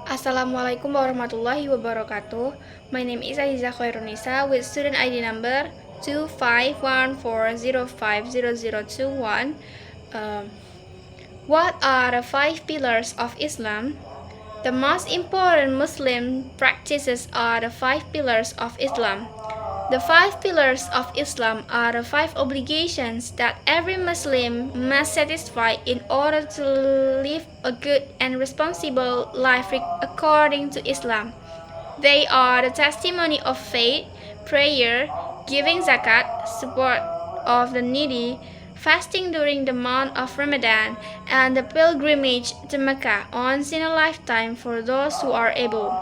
Assalamualaikum warahmatullahi wabarakatuh. My name is Akhir with student ID number 2514050021. What are the five pillars of Islam? The most important Muslim practices are the five pillars of Islam. The five pillars of Islam are the five obligations that every Muslim must satisfy in order to live a good and responsible life according to Islam. They are the testimony of faith, prayer, giving zakat, support of the needy, fasting during the month of Ramadan, and the pilgrimage to Mecca once in a lifetime for those who are able.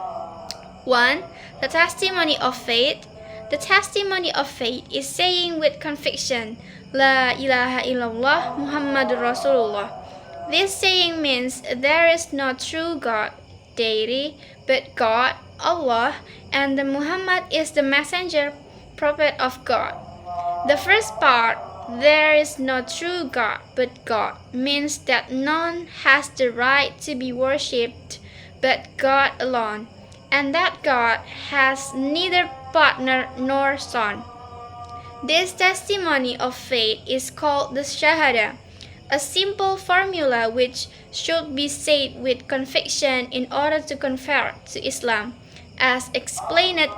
1. The testimony of faith. The testimony of faith is saying with conviction, La ilaha illallah Muhammadur Rasulullah. This saying means there is no true God, deity, but God, Allah, and the Muhammad is the messenger, prophet of God. The first part, there is no true God but God, means that none has the right to be worshipped but God alone, and that God has neither partner nor son. This testimony of faith is called the Shahada, a simple formula which should be said with conviction in order to convert to Islam, as explained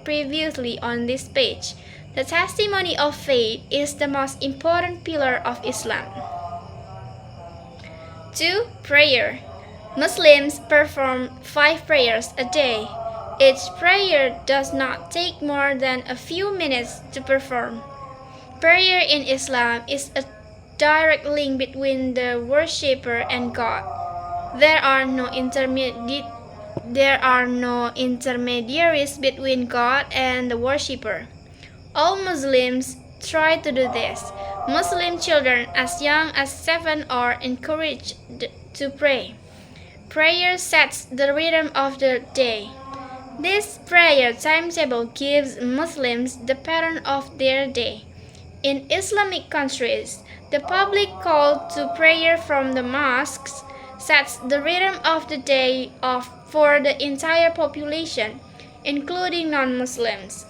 previously on this page. The testimony of faith is the most important pillar of Islam. 2. Prayer. Muslims perform 5 prayers a day. Each prayer does not take more than a few minutes to perform. Prayer in Islam is a direct link between the worshipper and God. There are no intermediaries between God and the worshipper. All Muslims try to do this. Muslim children as young as 7 are encouraged to pray. Prayer sets the rhythm of the day. This prayer timetable gives Muslims the pattern of their day. In Islamic countries, the public call to prayer from the mosques sets the rhythm of the day for the entire population, including non-Muslims.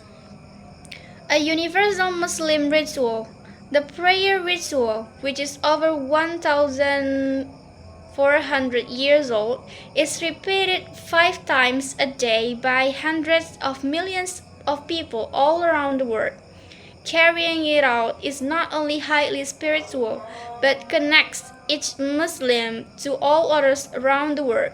A universal Muslim ritual, the prayer ritual, which is over 1,400 years old, is repeated 5 times a day by hundreds of millions of people all around the world. Carrying it out is not only highly spiritual, but connects each Muslim to all others around the world,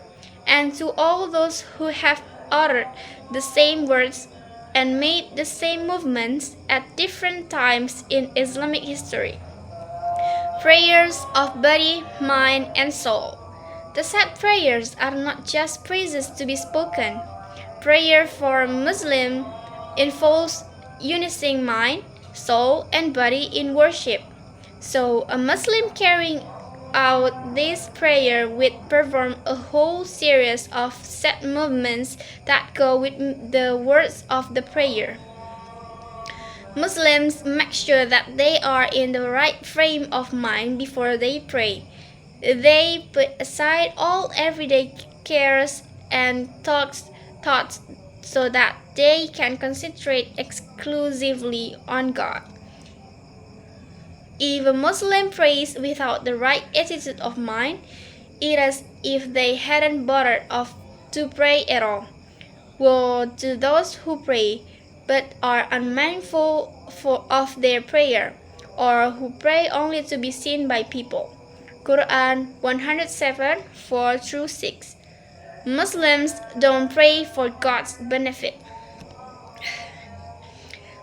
and to all those who have uttered the same words and made the same movements at different times in Islamic history. Prayers of body, mind, and soul. The said prayers are not just praises to be spoken. Prayer for Muslim involves unifying mind, soul, and body in worship. So, a Muslim carrying out this prayer would perform a whole series of set movements that go with the words of the prayer. Muslims make sure that they are in the right frame of mind before they pray. They put aside all everyday cares and thoughts so that they can concentrate exclusively on God. If a Muslim prays without the right attitude of mind, it is as if they hadn't bothered to pray at all. Woe to those who pray, but are unmindful of their prayer, or who pray only to be seen by people. Quran 107, 4-6. Muslims don't pray for God's benefit.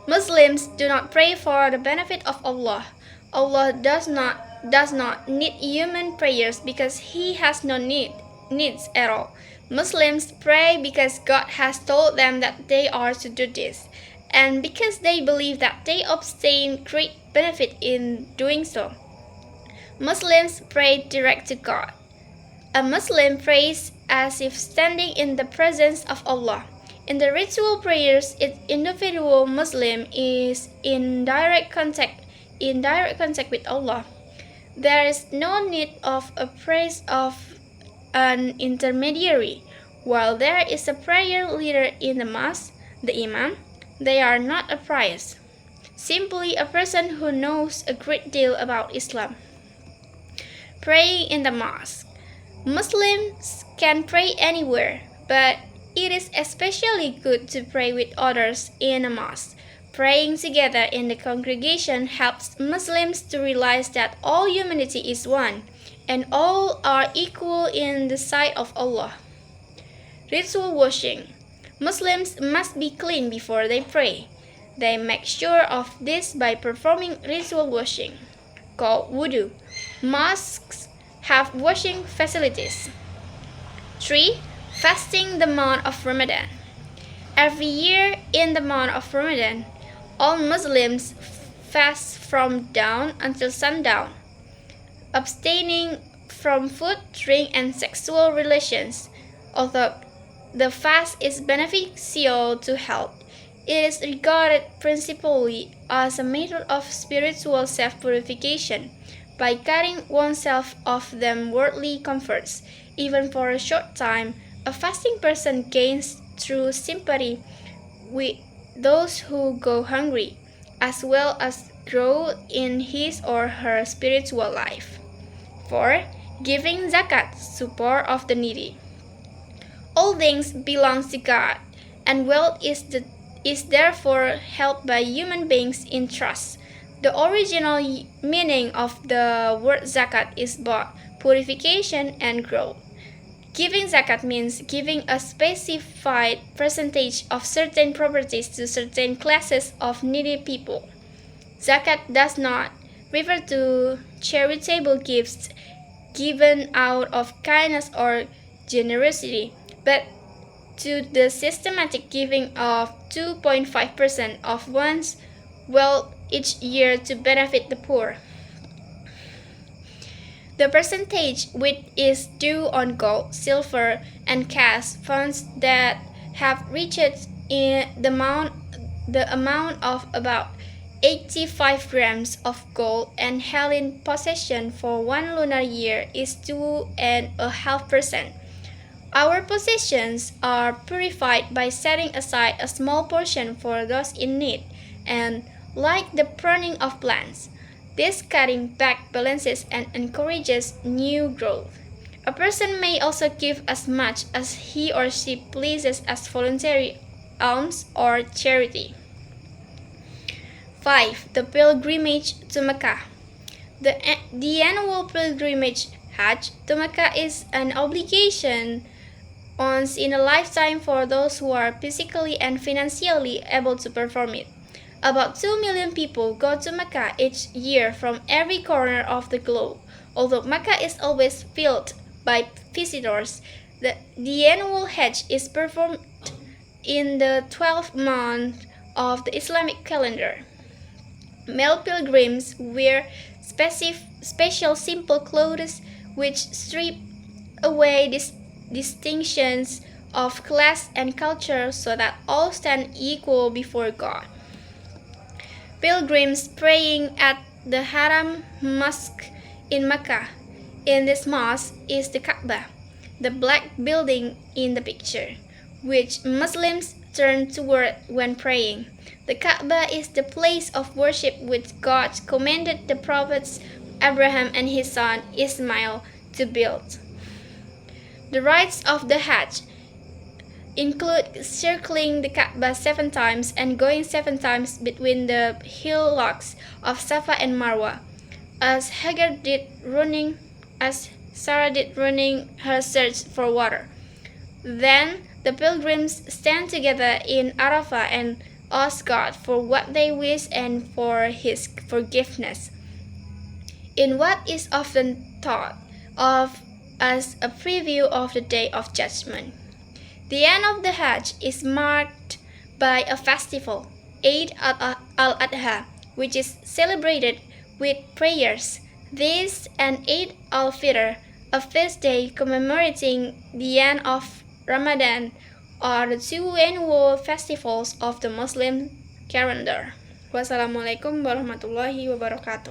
Muslims do not pray for the benefit of Allah. Allah does not need human prayers because He has no needs at all. Muslims pray because God has told them that they are to do this, and because they believe that they obtain great benefit in doing so. Muslims pray direct to God. A Muslim prays as if standing in the presence of Allah. In the ritual prayers, each individual Muslim is in direct contact with Allah. There is no need of a praise of an intermediary. While there is a prayer leader in the mosque, the imam, they are not a priest, simply a person who knows a great deal about Islam. Praying in the mosque. Muslims can pray anywhere, but it is especially good to pray with others in a mosque. Praying together in the congregation helps Muslims to realize that all humanity is one, and all are equal in the sight of Allah. Ritual washing. Muslims must be clean before they pray. They make sure of this by performing ritual washing, called wudu. Mosques have washing facilities. 3. Fasting the month of Ramadan. Every year in the month of Ramadan, all Muslims fast from dawn until sundown, abstaining from food, drink, and sexual relations. Although the fast is beneficial to health, it is regarded principally as a method of spiritual self-purification. By cutting oneself of them worldly comforts, even for a short time, a fasting person gains true sympathy with those who go hungry, as well as grow in his or her spiritual life. 4. Giving zakat, support of the needy. All things belong to God, and wealth is therefore held by human beings in trust. The original meaning of the word zakat is both purification and growth. Giving zakat means giving a specified percentage of certain properties to certain classes of needy people. Zakat does not refer to charitable gifts given out of kindness or generosity, but to the systematic giving of 2.5% of one's wealth each year to benefit the poor. The percentage which is due on gold, silver, and cash funds that have reached in the amount of about 85 grams of gold and held in possession for 1 lunar year is 2.5%. Our possessions are purified by setting aside a small portion for those in need, and like the pruning of plants, this cutting back balances and encourages new growth. A person may also give as much as he or she pleases as voluntary alms or charity. 5. The pilgrimage to Mecca. The annual pilgrimage Hajj to Mecca is an obligation once in a lifetime for those who are physically and financially able to perform it. About 2 million people go to Mecca each year from every corner of the globe. Although Mecca is always filled by visitors, the annual Hajj is performed in the 12th month of the Islamic calendar. Male pilgrims wear special simple clothes which strip away distinctions of class and culture so that all stand equal before God. Pilgrims praying at the Haram Mosque in Mecca. In this mosque is the Kaaba, the black building in the picture, which Muslims turn toward when praying. The Kaaba is the place of worship which God commanded the prophets Abraham and his son Ismail to build. The rites of the Hajj include circling the Kaaba 7 times and going 7 times between the hillocks of Safa and Marwa, as Sarah did running her search for water. Then the pilgrims stand together in Arafah and ask God for what they wish and for His forgiveness. In what is often thought of as a preview of the Day of Judgment, the end of the Hajj is marked by a festival, Eid al-Adha, which is celebrated with prayers. This and Eid al-Fitr, a feast day commemorating the end of Ramadan, are the 2 annual festivals of the Muslim calendar. Wassalamualaikum warahmatullahi wabarakatuh.